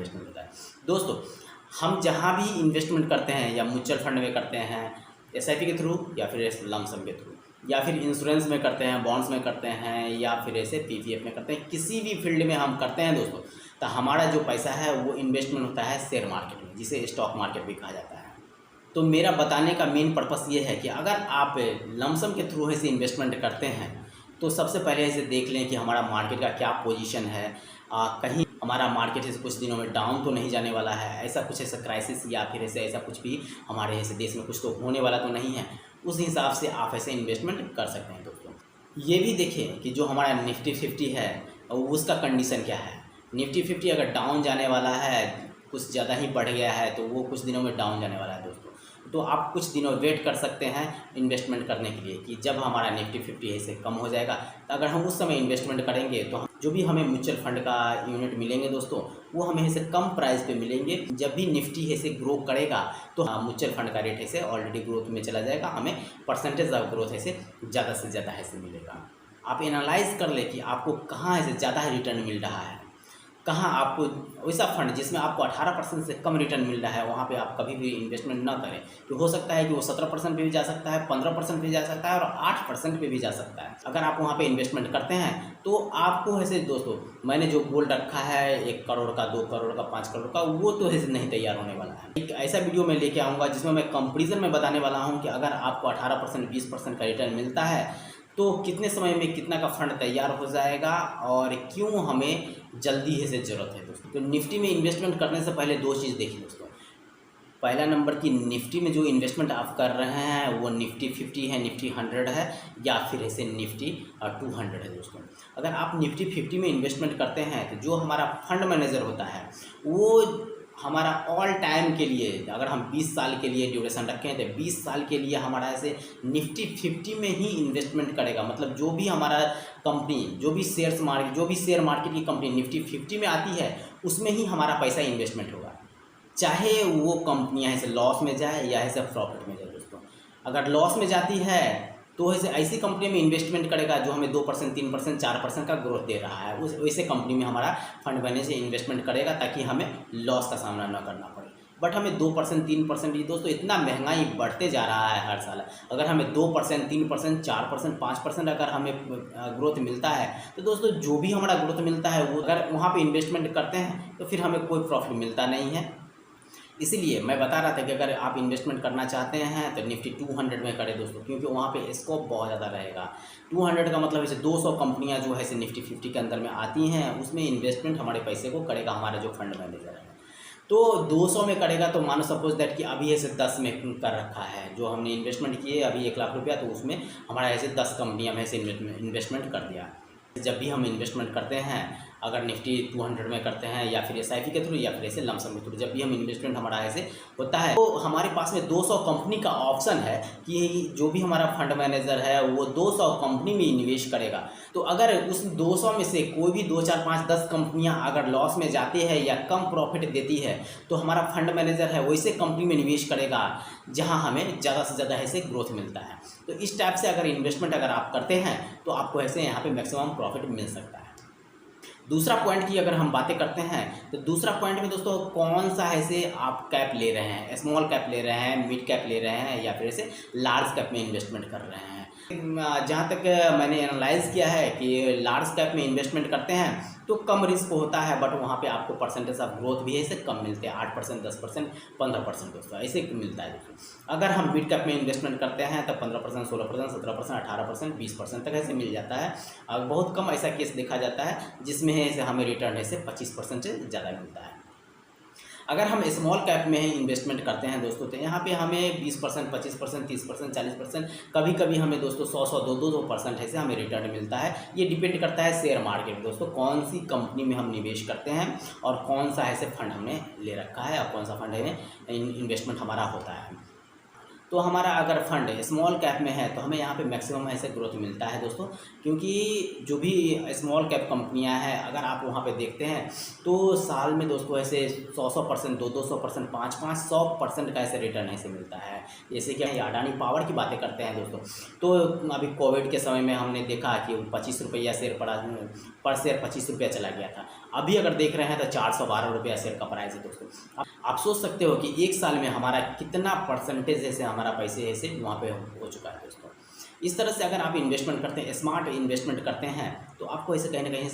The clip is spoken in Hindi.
इन्वेस्टमेंट होता है। दोस्तों, हम जहाँ भी इन्वेस्टमेंट करते हैं या म्यूचुअल फंड में करते हैं, एसआईपी के थ्रू या फिर लमसम के थ्रू, या फिर इंश्योरेंस में करते हैं, बॉन्ड्स में करते हैं, या फिर ऐसे पीपीएफ में करते हैं, किसी भी फील्ड में हम करते हैं दोस्तों, तो हमारा जो पैसा है वो इन्वेस्टमेंट होता है शेयर मार्केट में, जिसे स्टॉक मार्केट भी कहा जाता है। तो मेरा बताने का मेन पर्पस ये है कि अगर आप लमसम के थ्रू ऐसे इन्वेस्टमेंट करते हैं तो सबसे पहले ऐसे देख लें कि हमारा मार्केट का क्या पोजीशन है, कहीं हमारा मार्केट ऐसे कुछ दिनों में डाउन तो नहीं जाने वाला है, ऐसा कुछ ऐसा क्राइसिस या फिर ऐसा कुछ भी हमारे ऐसे देश में कुछ तो होने वाला तो नहीं है। उस हिसाब से आप ऐसे इन्वेस्टमेंट कर सकते हैं दोस्तों। ये भी देखें कि जो हमारा निफ्टी 50 है उसका कंडीशन क्या है। निफ्टी 50 अगर डाउन जाने वाला है, कुछ ज़्यादा ही बढ़ गया है, तो वो कुछ दिनों में डाउन जाने वाला है दोस्तों। तो आप कुछ दिनों वेट कर सकते हैं इन्वेस्टमेंट करने के लिए कि जब हमारा निफ्टी 50 से कम हो जाएगा, तो अगर हम उस समय इन्वेस्टमेंट करेंगे तो जो भी हमें म्यूचुअल फंड का यूनिट मिलेंगे दोस्तों, वो हमें ऐसे कम प्राइस पे मिलेंगे। जब भी निफ्टी ऐसे ग्रो करेगा तो म्यूचुअल फंड का रेट ऐसे ऑलरेडी ग्रोथ में चला जाएगा, हमें परसेंटेज ऑफ ग्रोथ ऐसे ज़्यादा से ज़्यादा ऐसे मिलेगा। आप एनालाइज कर ले कि आपको कहाँ ऐसे ज़्यादा रिटर्न मिल रहा है, कहाँ आपको वैसा फंड जिसमें आपको 18% से कम रिटर्न मिल रहा है, वहाँ पे आप कभी भी इन्वेस्टमेंट ना करें। तो हो सकता है कि वो 17% पे भी जा सकता है, 15% पे भी जा सकता है और 8% पे भी जा सकता है। अगर आप वहाँ पे इन्वेस्टमेंट करते हैं तो आपको ऐसे दोस्तों, मैंने जो गोल रखा है 1 करोड़ का, 2 करोड़ का, 5 करोड़ का, वो तो ऐसे नहीं तैयार होने वाला है। एक ऐसा वीडियो मैं लेके आऊँगा जिसमें मैं कंपेरिजन में बताने वाला हूँ कि अगर आपको 18% 20% का रिटर्न मिलता है तो कितने समय में कितना का फंड तैयार हो जाएगा और क्यों हमें जल्दी से ज़रूरत है दोस्तों। तो निफ्टी में इन्वेस्टमेंट करने से पहले 2 चीज़ देखिए दोस्तों। पहला नंबर की निफ्टी में जो इन्वेस्टमेंट आप कर रहे हैं वो निफ्टी 50 है, निफ्टी 100 है, या फिर ऐसे निफ्टी 200 है दोस्तों। अगर आप निफ्टी 50 में इन्वेस्टमेंट करते हैं तो जो हमारा फंड मैनेजर होता है वो हमारा ऑल टाइम के लिए, अगर हम 20 साल के लिए ड्यूरेशन रखें तो 20 साल के लिए हमारा ऐसे निफ्टी 50 में ही इन्वेस्टमेंट करेगा। मतलब जो भी हमारा कंपनी, जो भी शेयर मार्केट की कंपनी निफ्टी 50 में आती है उसमें ही हमारा पैसा इन्वेस्टमेंट होगा, चाहे वो कंपनियाँ ऐसे लॉस में जाए या ऐसे प्रॉफिट में जाए दोस्तों। अगर लॉस में जाती है तो ऐसी कंपनी में इन्वेस्टमेंट करेगा जो हमें 2%, 3%, 4% का ग्रोथ दे रहा है, उस वैसे कंपनी में हमारा फंड मैनेजर इन्वेस्टमेंट करेगा ताकि हमें लॉस का सामना न करना पड़े। बट हमें 2%, 3% ये दोस्तों इतना महंगाई बढ़ते जा रहा है हर साल। अगर हमें 2%, 3%, 4%, 5% अगर हमें ग्रोथ मिलता है तो दोस्तों जो भी हमारा ग्रोथ मिलता है वो अगर वहाँ पे इन्वेस्टमेंट करते हैं तो फिर हमें कोई प्रॉफिट मिलता नहीं है। इसीलिए मैं बता रहा था कि अगर आप इन्वेस्टमेंट करना चाहते हैं तो निफ्टी 200 में करें दोस्तों, क्योंकि वहाँ पे स्कोप बहुत ज़्यादा रहेगा। 200 का मतलब ऐसे 200 कंपनियाँ जो है निफ्टी 50 के अंदर में आती हैं, उसमें इन्वेस्टमेंट हमारे पैसे को करेगा हमारा जो फंड मैनेजर है। तो 200 में करेगा तो मानो सपोज दैट कि अभी ऐसे 10 में कर रखा है, जो हमने इन्वेस्टमेंट किए अभी 1 लाख रुपया, तो उसमें हमारा ऐसे 10 कंपनियाँ में ऐसे इन्वेस्टमेंट कर दिया। जब भी हम इन्वेस्टमेंट करते हैं, अगर निफ्टी 200 में करते हैं या फिर एसआईपी के थ्रू या फिर ऐसे लमसम के थ्रू, जब भी हम इन्वेस्टमेंट हमारा ऐसे होता है तो हमारे पास में 200 कंपनी का ऑप्शन है कि जो भी हमारा फंड मैनेजर है वो 200 कंपनी में निवेश करेगा। तो अगर उस 200 में से कोई भी 2, 4, 5, 10 कंपनियां अगर लॉस में जाती है या कम प्रॉफिट देती है तो हमारा फंड मैनेजर है वैसे कंपनी में निवेश करेगा जहां हमें ज़्यादा से ज़्यादा ऐसे ग्रोथ मिलता है। तो इस टाइप से अगर इन्वेस्टमेंट अगर आप करते हैं तो आपको ऐसे यहाँ पे मैक्सिमम प्रॉफिट मिल सकता है। दूसरा पॉइंट की अगर हम बातें करते हैं तो दूसरा पॉइंट में दोस्तों कौन सा ऐसे आप कैप ले रहे हैं, स्मॉल कैप ले रहे हैं, मिड कैप ले रहे हैं या फिर ऐसे लार्ज कैप में इन्वेस्टमेंट कर रहे हैं। जहाँ तक मैंने एनालाइज किया है कि लार्ज कैप में इन्वेस्टमेंट करते हैं तो कम रिस्क होता है, बट वहाँ पे आपको परसेंटेज ऑफ ग्रोथ भी ऐसे कम मिलते हैं, 8%, 10%, 15% दोस्तों ऐसे मिलता है दोस्तों। अगर हम मिड कैप में इन्वेस्टमेंट करते हैं तो 15%, 16%, 17%, 18%, 20% तक ऐसे मिल जाता है। और बहुत कम ऐसा केस देखा जाता है जिसमें ऐसे हमें रिटर्न ऐसे 25% से ज़्यादा मिलता है। अगर हम स्मॉल कैप में इन्वेस्टमेंट करते हैं दोस्तों तो यहाँ पे हमें 20%, 25%, 30%, 40%, कभी कभी हमें दोस्तों 100, 200% ऐसे हमें रिटर्न मिलता है। ये डिपेंड करता है शेयर मार्केट दोस्तों, कौन सी कंपनी में हम निवेश करते हैं और कौन सा ऐसे फंड हमने ले रखा है और कौन सा फंड है इन्वेस्टमेंट हमारा होता है। तो हमारा अगर फंड स्मॉल कैप में है तो हमें यहाँ पे मैक्सिमम ऐसे ग्रोथ मिलता है दोस्तों, क्योंकि जो भी स्मॉल कैप कंपनियाँ हैं अगर आप वहाँ पे देखते हैं तो साल में दोस्तों ऐसे 100% 200%, 500% का ऐसे रिटर्न ऐसे मिलता है। जैसे कि अडानी पावर की बातें करते हैं दोस्तों, तो अभी कोविड के समय में हमने देखा कि 25 रुपया शेयर पड़ा, पर शेयर 25 रुपया चला गया था। अभी अगर देख रहे हैं तो 412 रुपया शेयर का प्राइस है दोस्तों। आप सोच सकते हो कि एक साल में हमारा कितना परसेंटेज ऐसे हमारा पैसे ऐसे वहाँ पे हो चुका है दोस्तों। इस तरह से अगर आप इन्वेस्टमेंट करते हैं, स्मार्ट इन्वेस्टमेंट करते हैं, तो आपको ऐसे कहीं ना कहीं